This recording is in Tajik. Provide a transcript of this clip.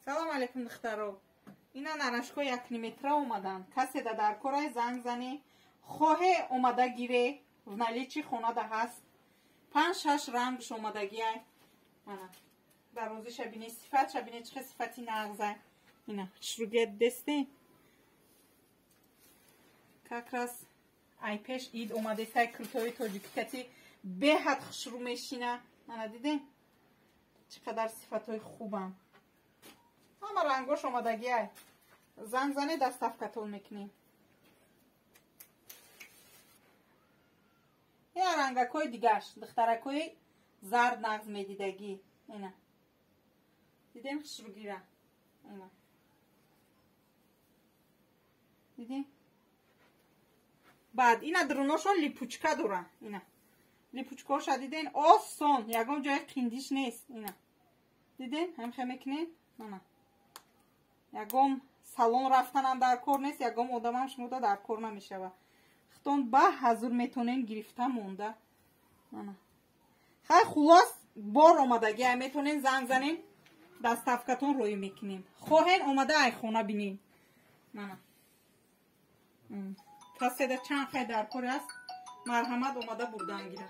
салом алейкум духтаро. Ина нарашко 1 метра омадан. Касе да дар корай занг зане. Хоҳе омада гире. В наличи хонада ҳаст. 5-6 рангш омадагиай. Ана. Дарози шабине сифат, шабине чӣ сифати нағзай. Ина шругет десте. Как раз ай пеш ид омаде сай крутои тоҷикияти беҳад хушрӯ мешина. Ана дидем? Чӣ қадар сифатои хубам. ҳама рангош омадагиай. Занг зане даставкатон мекунем. ина рангакои дигаш, духтаракои зард нағз медидагӣ. Ина. Дидем хушрӯгира. Ина. Дидем? баъд ина дуруношон липучка дора. Ина. Липучкаоша диден осон, ягон ҷои қиндиш нест. Ина. Диден? ҳамхе мекунем? Ана. ягон салон рафтанам дар кор нест, ягон одамам шумода дар кор намешава. хитон ба ҳазур метонем гирифта монда. Ана. хай хулос бор омадаги ай метонем занг занем даставкатон рӯй мекунем. хоҳем омада ай хона бинем. Ана. Каседа чанд хай дар кор аст марҳамат омада бурдан гира.